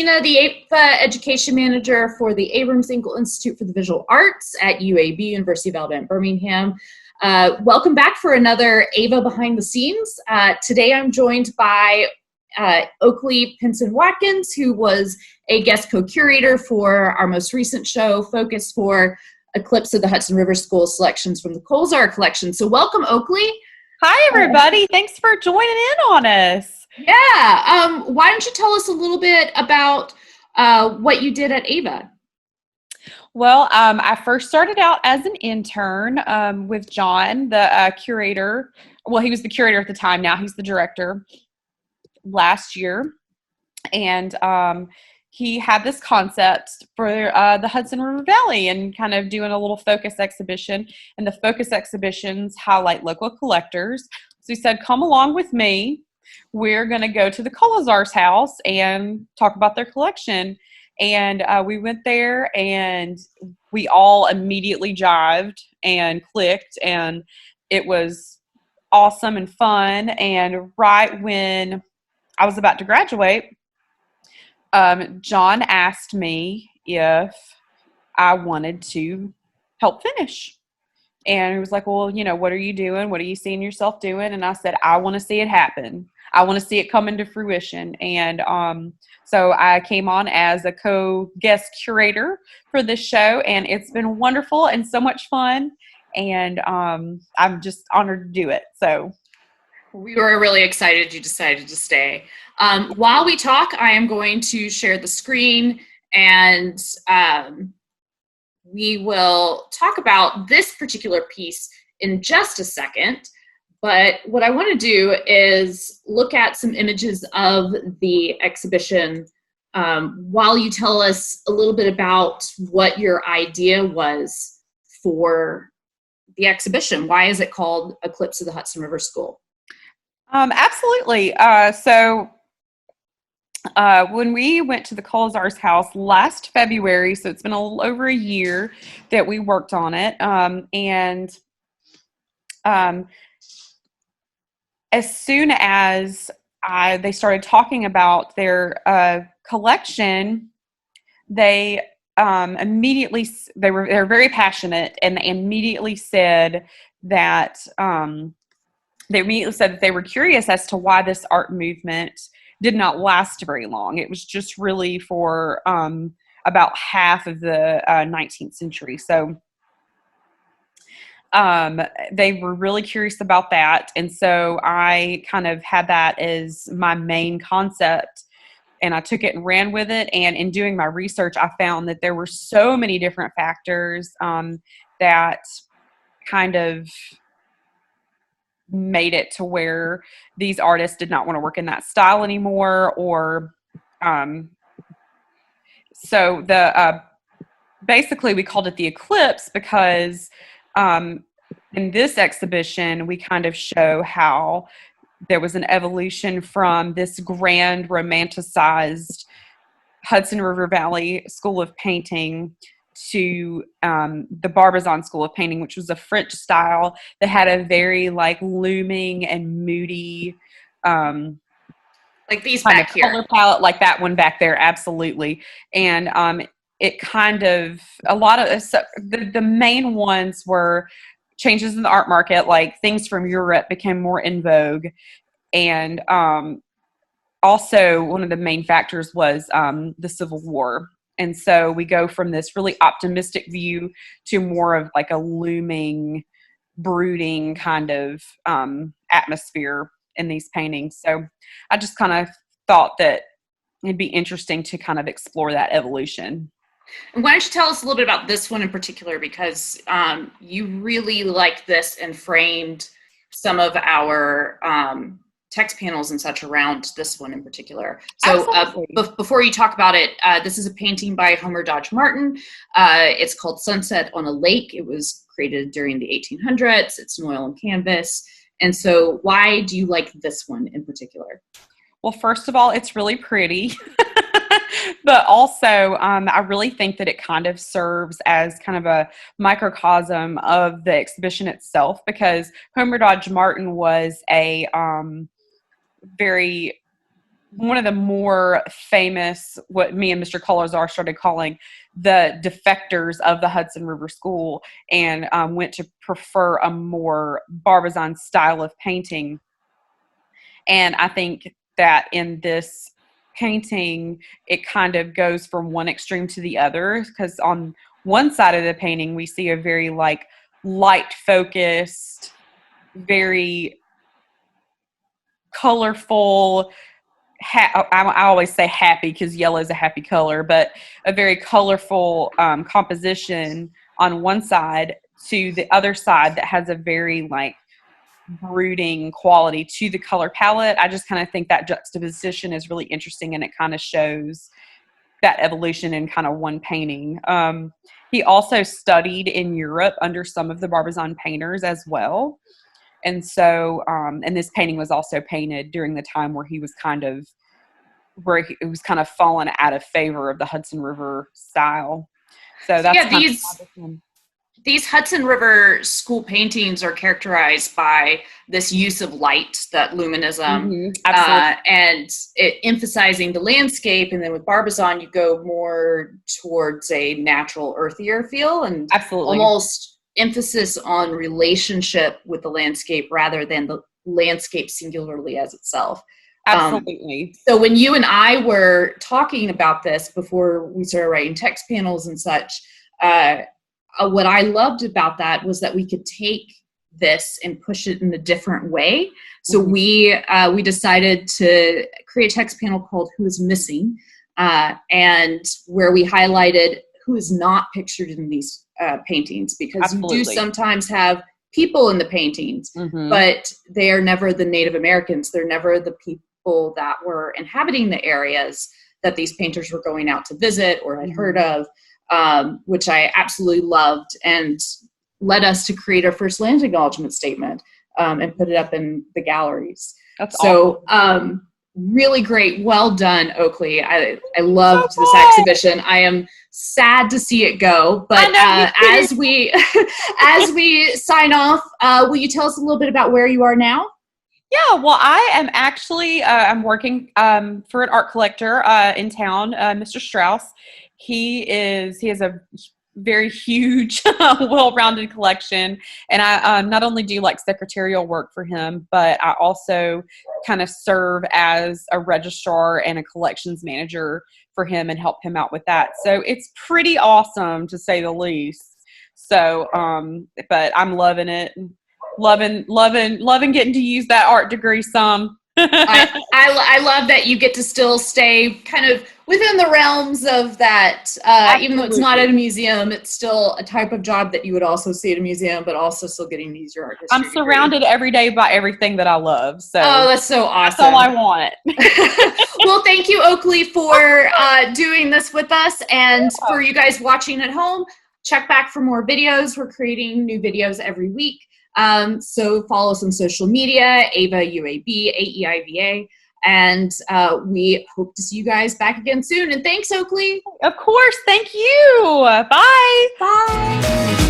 Christina, the AEIVA Education Manager for the Abrams Engel Institute for the Visual Arts at UAB, University of Alabama, Birmingham. Welcome back for another AEIVA Behind the Scenes. Today I'm joined by Oakleigh Pinson Watkins, who was a guest co-curator for our most recent show, Focus for Eclipse of the Hudson River School selections from the Colzar collection. So welcome, Oakleigh. Hi, everybody. Thanks for joining in on us. Yeah. Why don't you tell us a little bit about what you did at AEIVA? Well, I first started out as an intern with John, the curator. Well, he was the curator at the time. Now he's the director last year. And he had this concept for the Hudson River Valley and kind of doing a little focus exhibition. And the focus exhibitions highlight local collectors. So he said, come along with me. We're going to go to the Colzar's house and talk about their collection. And we went there and we all immediately jived and clicked, and it was awesome and fun. And right when I was about to graduate, John asked me if I wanted to help finish. And he was like, well, you know, what are you doing? What are you seeing yourself doing? And I said, I want to see it happen. I want to see it come into fruition. And so I came on as a co-guest curator for this show, and it's been wonderful and so much fun. And I'm just honored to do it. So we were really excited you decided to stay. While we talk, I am going to share the screen, and we will talk about this particular piece in just a second. But what I want to do is look at some images of the exhibition while you tell us a little bit about what your idea was for the exhibition. Why is it called Eclipse of the Hudson River School? Absolutely. So when we went to the Colzar's house last February, so it's been a little over a year that we worked on it, as soon as they started talking about their collection, they immediately they're very passionate, and they immediately said that they were curious as to why this art movement did not last very long. It was just really for about half of the 19th century. So they were really curious about that. And so I kind of had that as my main concept, and I took it and ran with it. And in doing my research, I found that there were so many different factors that kind of made it to where these artists did not want to work in that style anymore, or so basically we called it the Eclipse because in this exhibition we kind of show how there was an evolution from this grand romanticized Hudson River Valley School of Painting to the Barbizon School of Painting, which was a French style that had a very like looming and moody like these back here color palette, like that one back there. Absolutely. And it kind of the main ones were changes in the art market, like things from Europe became more in vogue. And also one of the main factors was the Civil War. And so we go from this really optimistic view to more of like a looming, brooding kind of atmosphere in these paintings. So I just kind of thought that it'd be interesting to kind of explore that evolution. And why don't you tell us a little bit about this one in particular, because you really liked this and framed some of our text panels and such around this one in particular. So before you talk about it, this is a painting by Homer Dodge Martin. It's called Sunset on a Lake. It was created during the 1800s. It's an oil and canvas. And so why do you like this one in particular? Well, first of all, it's really pretty. But also, I really think that it kind of serves as kind of a microcosm of the exhibition itself, because Homer Dodge Martin was a very one of the more famous, what me and Mr. Colazar started calling the defectors of the Hudson River School, and went to prefer a more Barbizon style of painting. And I think that in this painting, it kind of goes from one extreme to the other, because on one side of the painting, we see a very like light focused, very colorful, I always say happy because yellow is a happy color, but a very colorful composition on one side, to the other side that has a very like brooding quality to the color palette. I just kind of think that juxtaposition is really interesting, and it kind of shows that evolution in kind of one painting. He also studied in Europe under some of the Barbizon painters as well. And so, and this painting was also painted during the time where he was kind of, it was kind of fallen out of favor of the Hudson River style. So that's these Hudson River school paintings are characterized by this use of light, that luminism, and it emphasizing the landscape. And then with Barbizon, you go more towards a natural, earthier feel, and almost emphasis on relationship with the landscape rather than the landscape singularly as itself. Absolutely. So when you and I were talking about this before we started writing text panels and such, what I loved about that was that we could take this and push it in a different way. So we decided to create a text panel called "Who is Missing," and where we highlighted who is not pictured in these paintings, because you do sometimes have people in the paintings, but they are never the Native Americans. They're never the people that were inhabiting the areas that these painters were going out to visit or had heard of, which I absolutely loved, and led us to create our first land acknowledgement statement and put it up in the galleries. That's awesome. Really great. Well done, Oakleigh. I loved this exhibition. I am sad to see it go, but as we sign off, will you tell us a little bit about where you are now? Yeah, well, I am actually I'm working for an art collector in town, Mr. Strauss. He has a very huge, well-rounded collection, and I not only do like secretarial work for him, but I also kind of serve as a registrar and a collections manager for him and help him out with that. So it's pretty awesome, to say the least. So, but I'm loving it. Loving getting to use that art degree some. I love that you get to still stay kind of within the realms of that, even though it's not at a museum, it's still a type of job that you would also see at a museum, but also still getting to use your art history I'm surrounded every day by everything that I love. So that's so awesome. That's all I want. Well, thank you, Oakleigh, for doing this with us, and for you guys watching at home, check back for more videos. We're creating new videos every week. So follow us on social media, AEIVA, UAB, AEIVA, and we hope to see you guys back again soon. And thanks, Oakleigh. Of course. Thank you. Bye. Bye.